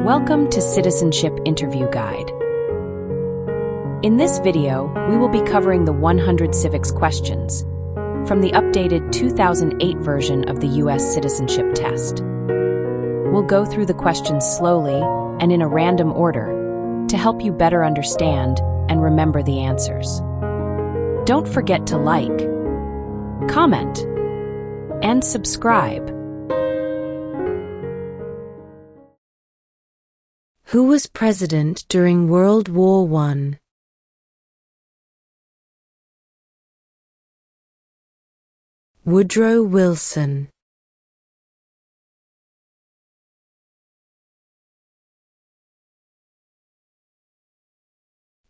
Welcome to Citizenship Interview Guide. In this video, we will be covering the 100 civics questions from the updated 2008 version of the U.S. Citizenship Test. We'll go through the questions slowly and in a random order to help you better understand and remember the answers. Don't forget to like, comment, and subscribe. Who was president during World War I? Woodrow Wilson.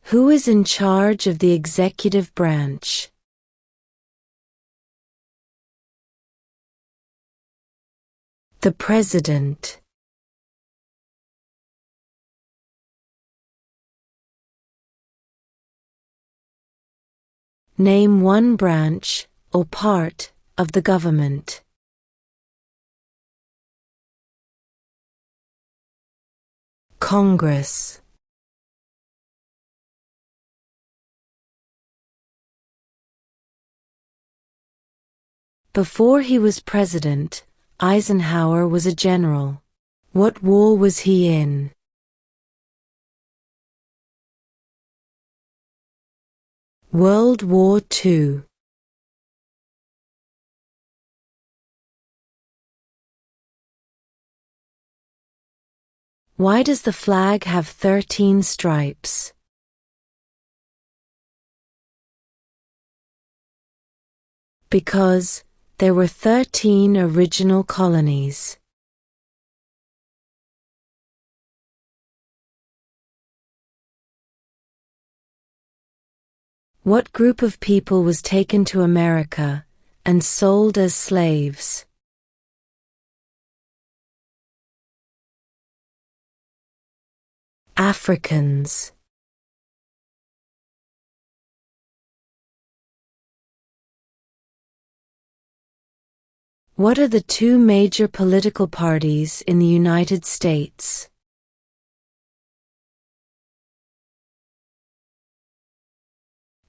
Who is in charge of the executive branch? The President. Name one branch or part of the government. Congress. Before he was president, Eisenhower was a general. What war was he in? World War II. Why does the flag have 13 stripes? Because there were 13 original colonies. What group of people was taken to America and sold as slaves? Africans. What are the two major political parties in the United States?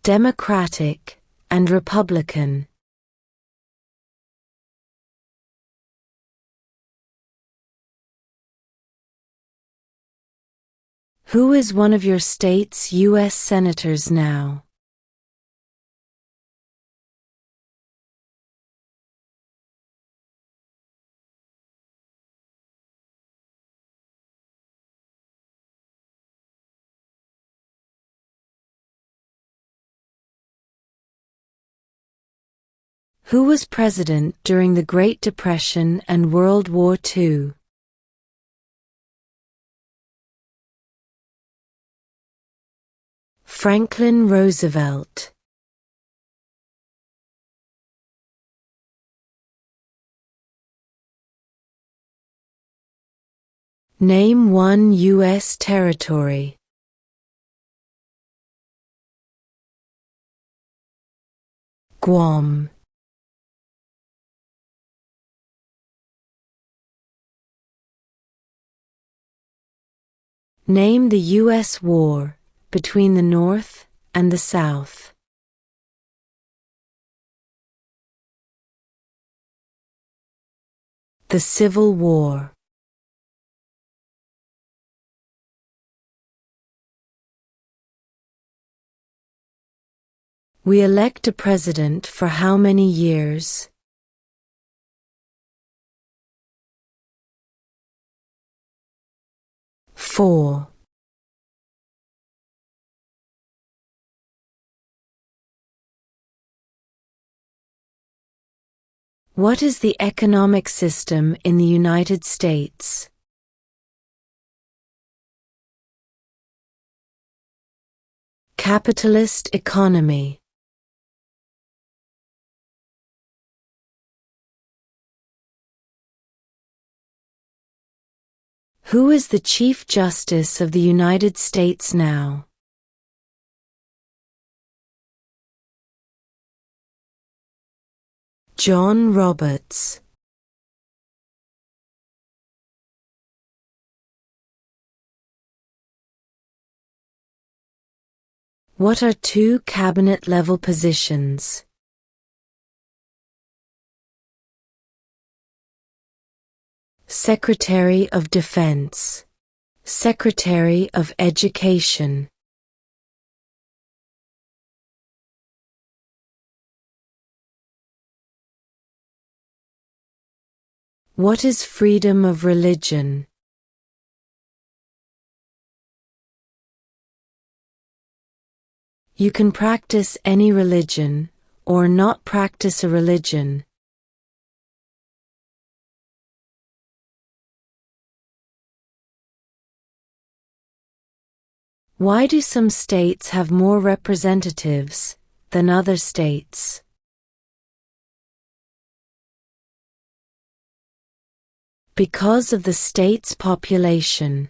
Democratic and Republican. Who is one of your state's U.S. senators now? Who was president during the Great Depression and World War II? Franklin Roosevelt. Name one U.S. territory. Guam. Name the U.S. war between the North and the South. The Civil War. We elect a president for how many years? 4. What is the economic system in the United States? Capitalist economy. Who is the Chief Justice of the United States now? John Roberts. What are two cabinet-level positions? Secretary of Defense, Secretary of Education. What is freedom of religion? You can practice any religion, or not practice a religion. Why do some states have more representatives than other states? Because of the state's population.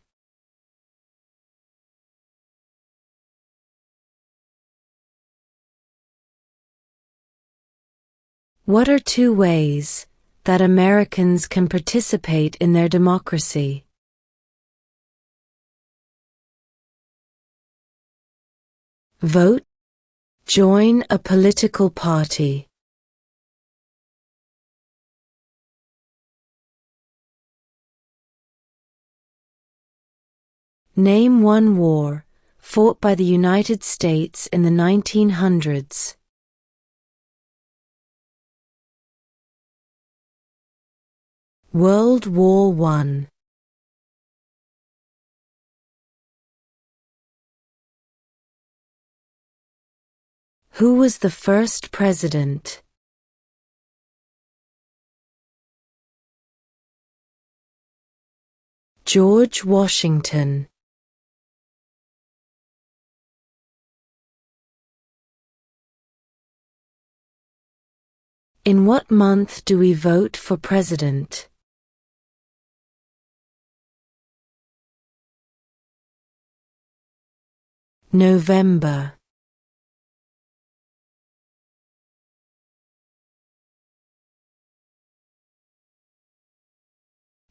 What are two ways that Americans can participate in their democracy? Vote. Join a political party. Name one war fought by the United States in the 1900s. World War I. Who was the first president? George Washington. In what month do we vote for president? November.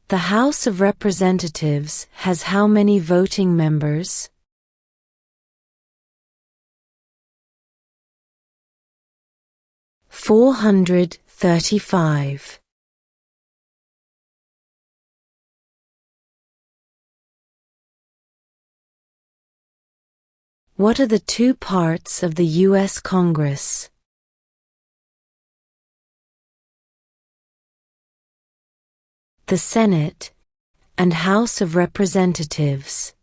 The House of Representatives has how many voting members? $435. What are the two parts of the U.S. Congress? The Senate and House of Representatives.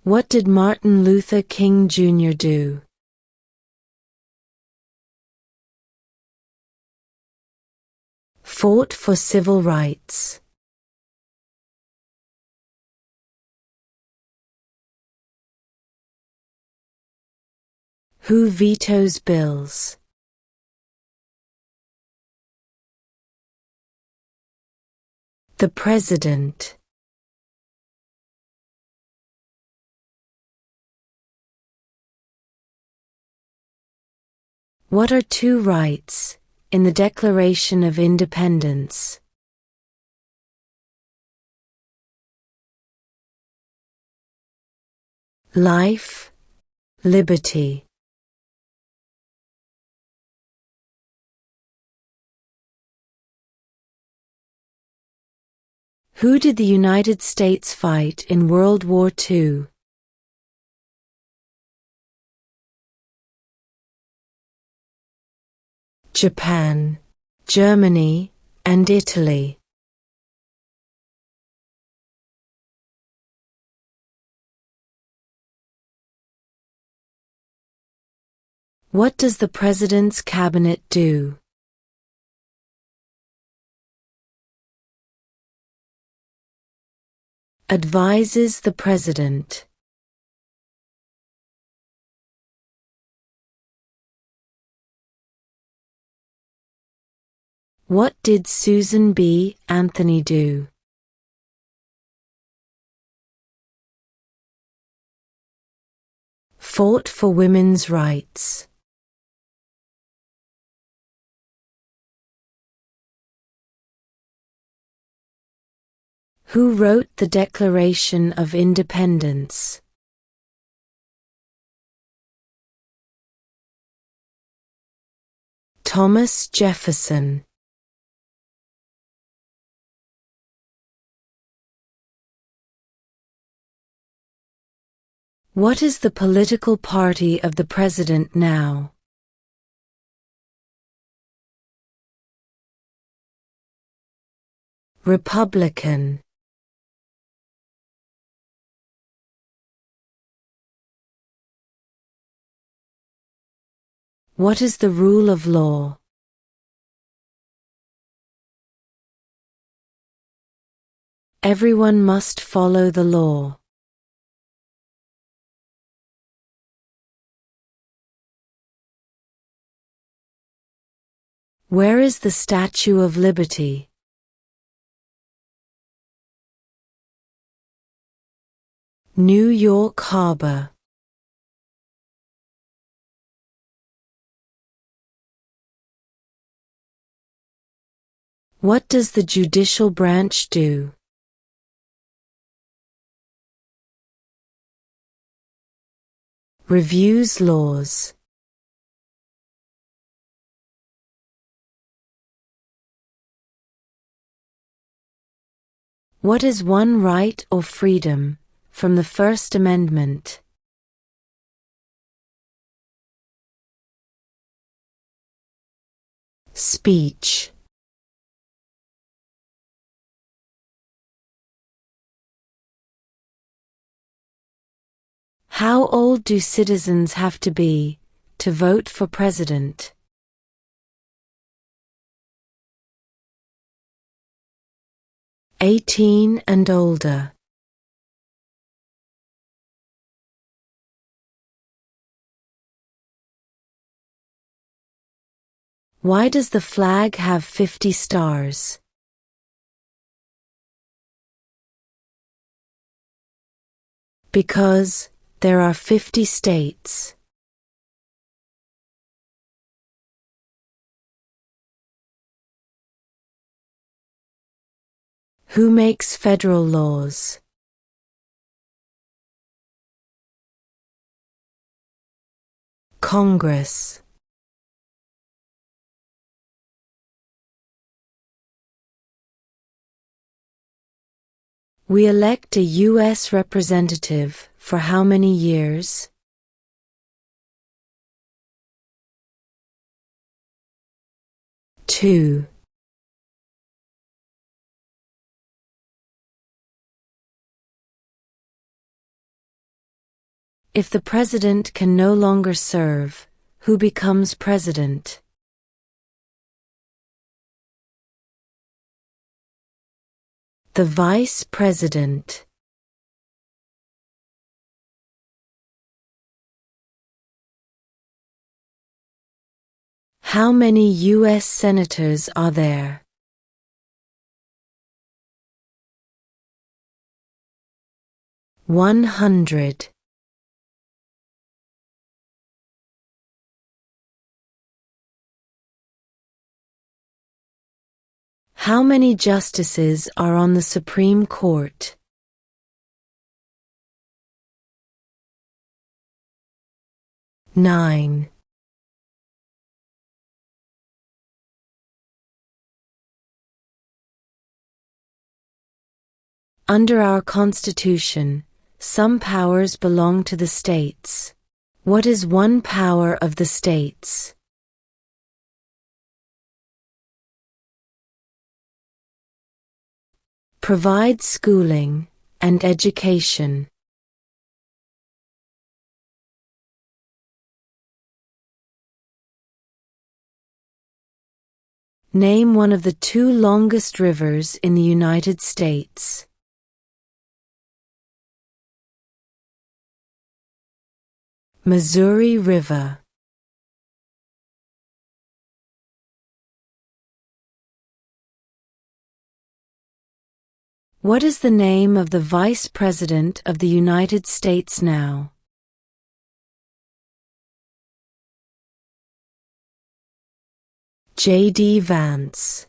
What did Martin Luther King Jr. do? Fought for civil rights. Who vetoes bills? The President. What are two rights in the Declaration of Independence? Life, liberty. Who did the United States fight in World War II? Japan, Germany, and Italy. What does the President's Cabinet do? Advises the President. What did Susan B. Anthony do? Fought for women's rights. Who wrote the Declaration of Independence? Thomas Jefferson. What is the political party of the president now? Republican. What is the rule of law? Everyone must follow the law. Where is the Statue of Liberty? New York Harbor. What does the judicial branch do? Reviews laws. What is one right or freedom from the First Amendment? 'Speech'. How old do citizens have to be to vote for president? 18 and older. Why does the flag have 50 stars? Because there are 50 states. Who makes federal laws? Congress. We elect a U.S. representative for how many years? 2. If the president can no longer serve, who becomes president? The vice president. How many U.S. senators are there? 100. How many justices are on the Supreme Court? 9. Under our Constitution, some powers belong to the states. What is one power of the states? Provide schooling and education. Name one of the 2 longest rivers in the United States. Missouri River. What is the name of the Vice President of the United States now? J.D. Vance.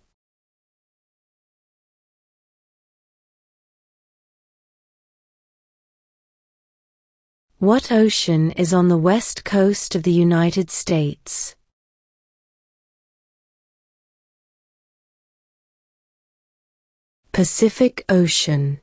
What ocean is on the west coast of the United States? Pacific Ocean.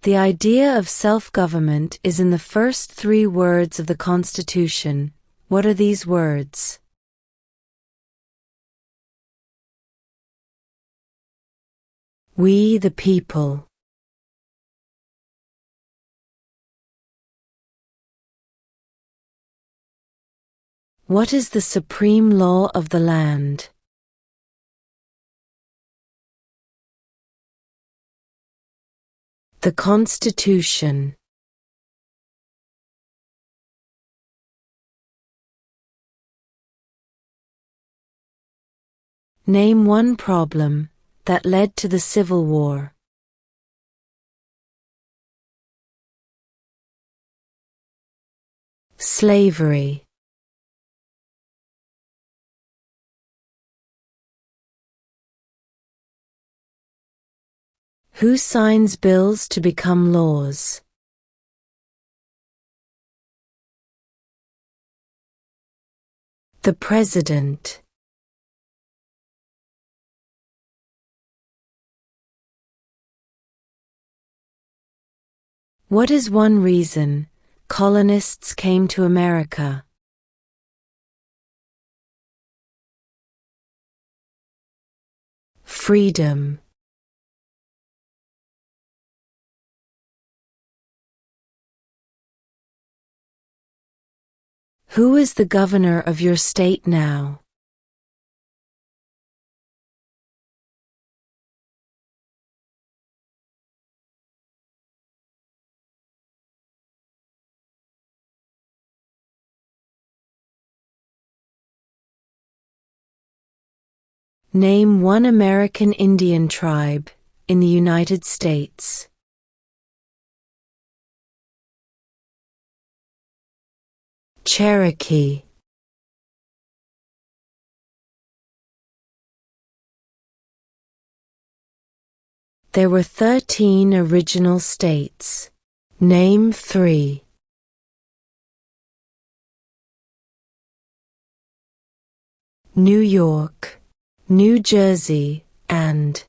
The idea of self-government is in the first 3 words of the Constitution. What are these words? We the people. What is the supreme law of the land? The Constitution. Name one problem that led to the Civil War. Slavery. Who signs bills to become laws? The President. What is one reason colonists came to America? Freedom. Who is the governor of your state now? Name one American Indian tribe in the United States. Cherokee. There were 13 original states. Name 3. New York, New Jersey, and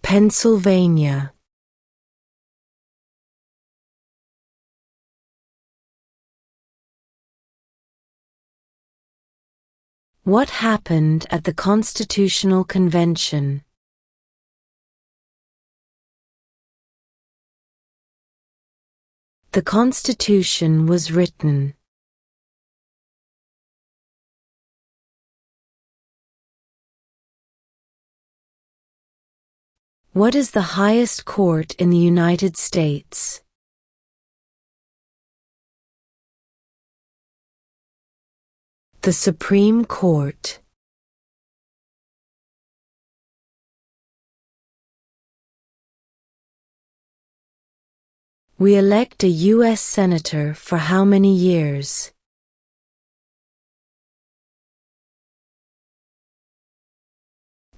Pennsylvania. What happened at the Constitutional Convention? The Constitution was written. What is the highest court in the United States? The Supreme Court. We elect a U.S. Senator for how many years?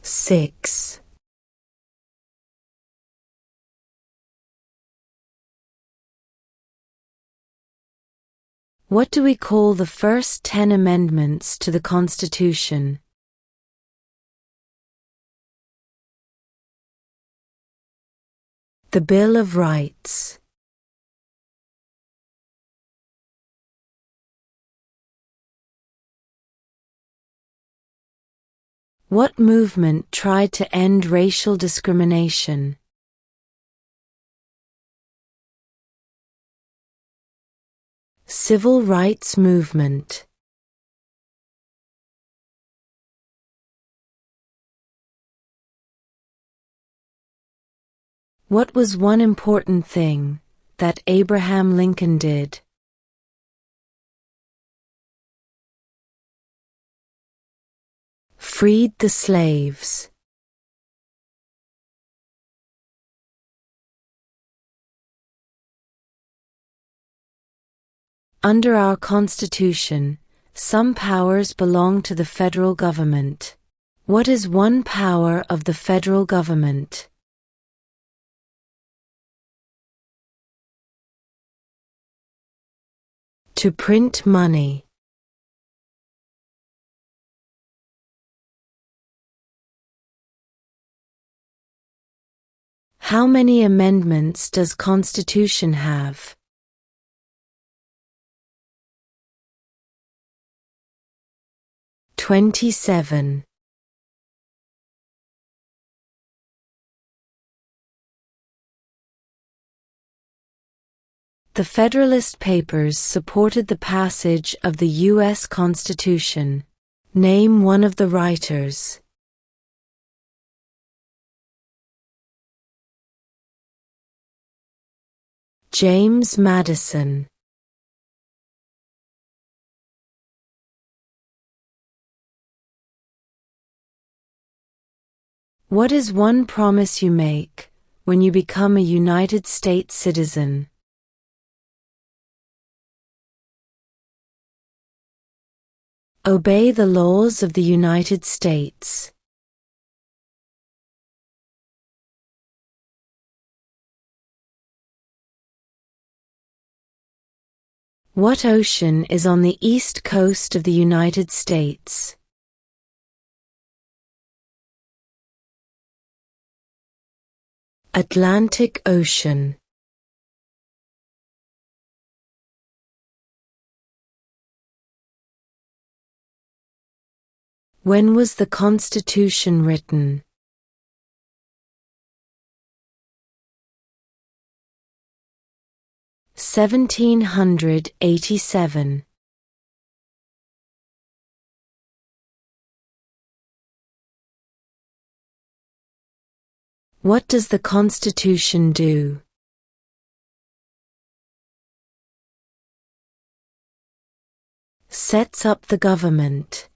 6. What do we call the first 10 amendments to the Constitution? The Bill of Rights. What movement tried to end racial discrimination? Civil rights movement. What was one important thing that Abraham Lincoln did? Freed the slaves. Under our Constitution, some powers belong to the federal government. What is one power of the federal government? To print money. How many amendments does Constitution have? 27. The Federalist Papers supported the passage of the U.S. Constitution. Name one of the writers. James Madison. What is one promise you make when you become a United States citizen? Obey the laws of the United States. What ocean is on the east coast of the United States? Atlantic Ocean. When was the Constitution written? (1787). What does the Constitution do? Sets up the government.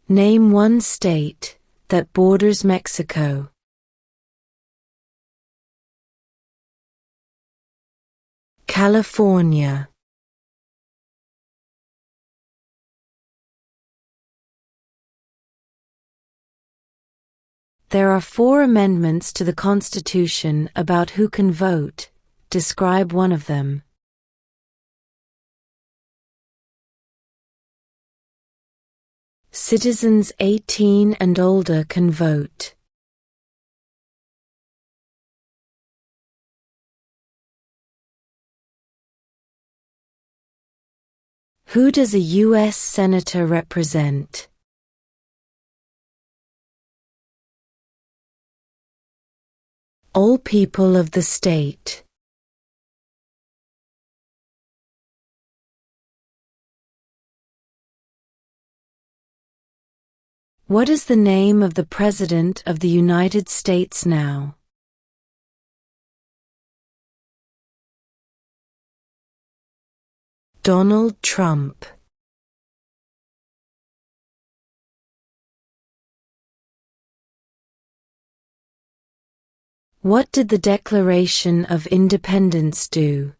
Name one state that borders Mexico. California. There are 4 amendments to the Constitution about who can vote. Describe one of them. Citizens 18 and older can vote. Who does a U.S. Senator represent? All people of the state. What is the name of the President of the United States now? Donald Trump. What did the Declaration of Independence do?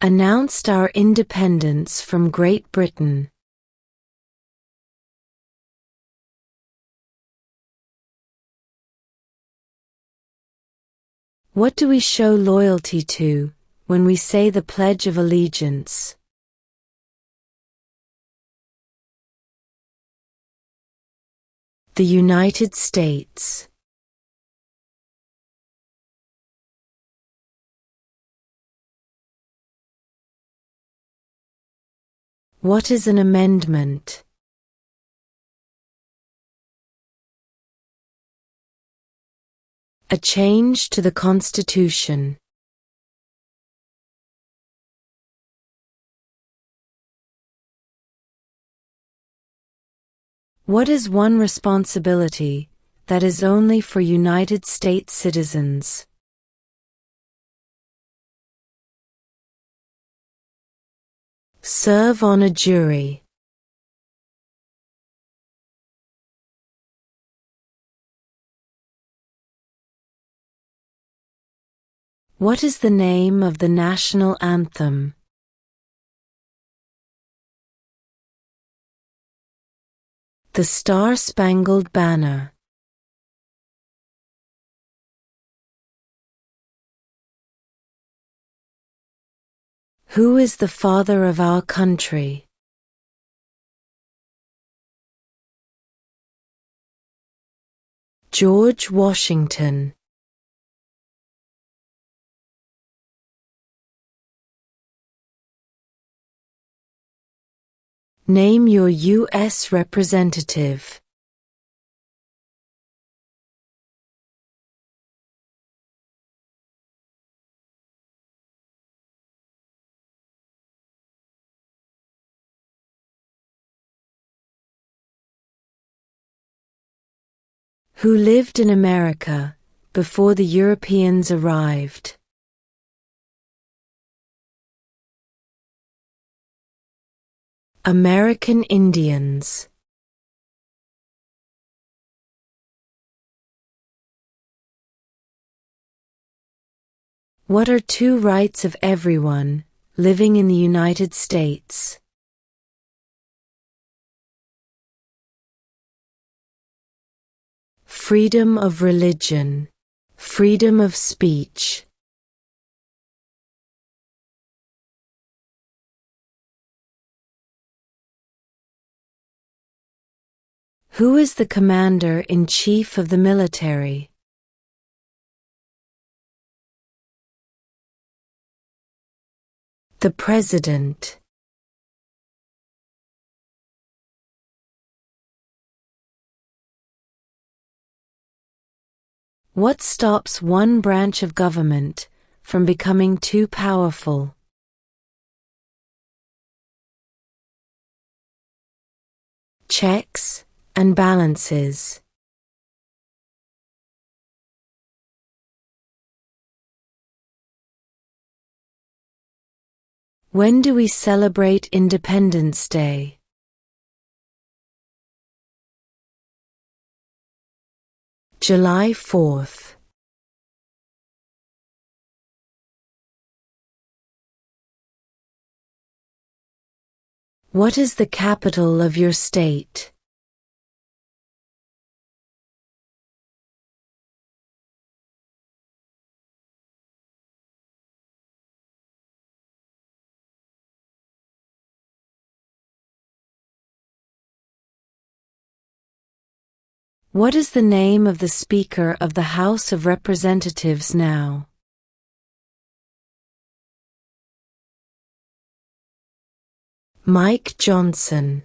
Announced our independence from Great Britain. What do we show loyalty to when we say the Pledge of Allegiance? The United States. What is an amendment? A change to the Constitution. What is one responsibility that is only for United States citizens? Serve on a jury. What is the name of the national anthem? The Star-Spangled Banner. Who is the father of our country? George Washington. Name your U.S. representative. Who lived in America before the Europeans arrived? American Indians. What are two rights of everyone living in the United States? Freedom of religion, freedom of speech. Who is the commander-in-chief of the military? The President. What stops one branch of government from becoming too powerful? Checks and balances. When do we celebrate Independence Day? July 4th. What is the capital of your state? What is the name of the Speaker of the House of Representatives now? Mike Johnson.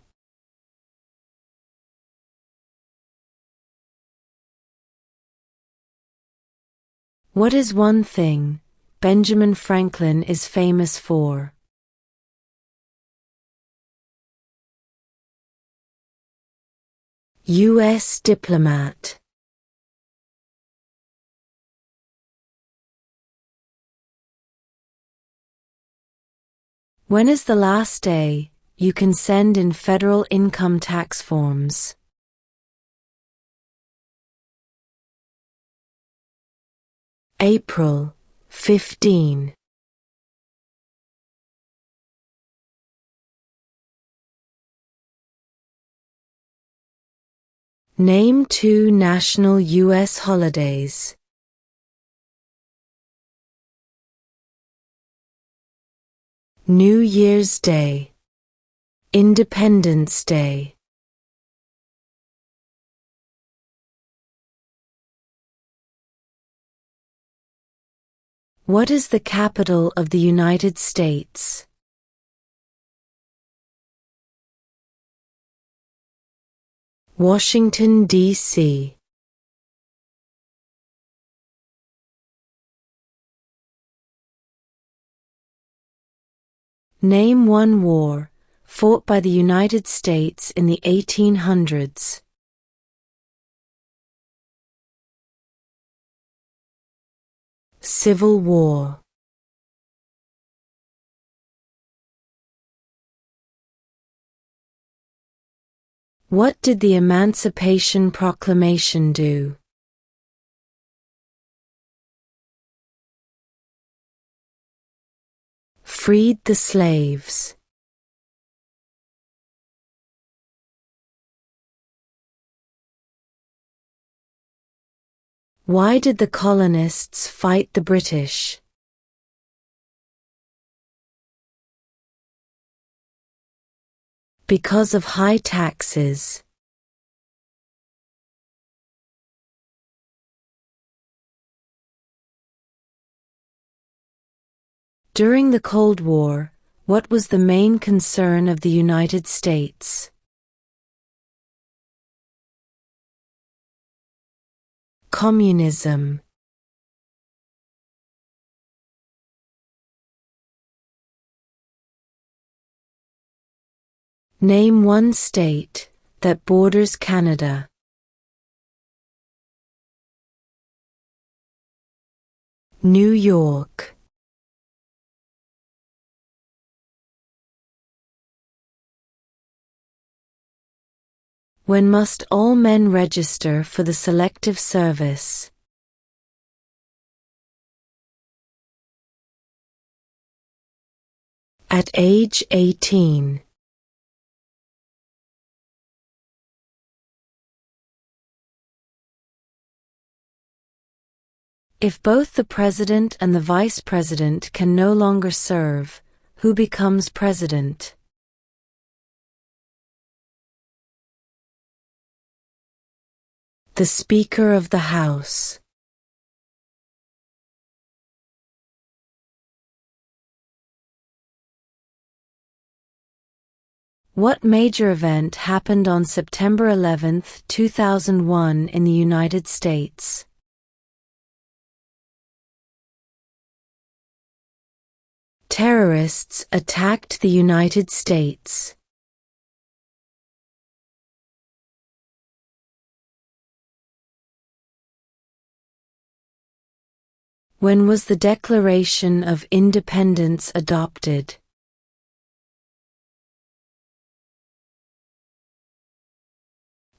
What is one thing Benjamin Franklin is famous for? U.S. diplomat. When is the last day you can send in federal income tax forms? April 15. Name two national U.S. holidays. New Year's Day, Independence Day. What is the capital of the United States? Washington, D.C. Name one war fought by the United States in the 1800s. Civil War. What did the Emancipation Proclamation do? freed the slaves. Why did the colonists fight the British? Because of high taxes. During the Cold War, what was the main concern of the United States? Communism. Name one state that borders Canada. New York. When must all men register for the Selective Service? At age 18. If both the President and the Vice President can no longer serve, who becomes President? The Speaker of the House. What major event happened on September 11, 2001 in the United States? Terrorists attacked the United States. When was the Declaration of Independence adopted?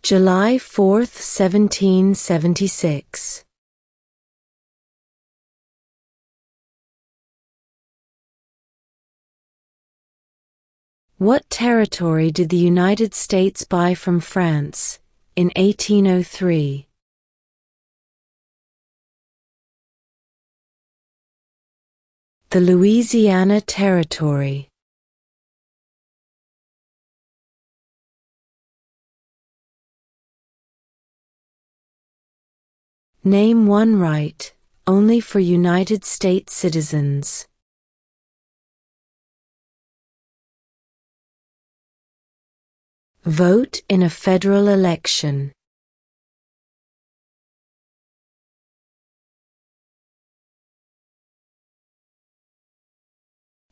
July 4, 1776. What territory did the United States buy from France in 1803? The Louisiana Territory. Name one right, only for United States citizens. Vote in a federal election.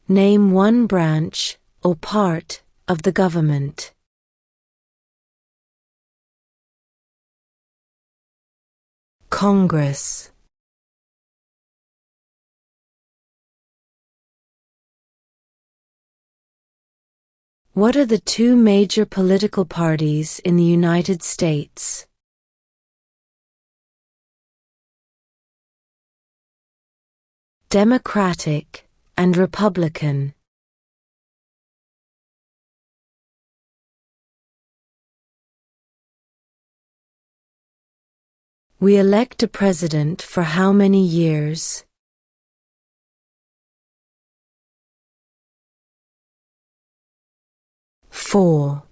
Name one branch, or part, of the government. Congress. What are the two major political parties in the United States? Democratic and Republican. We elect a president for how many years? 4.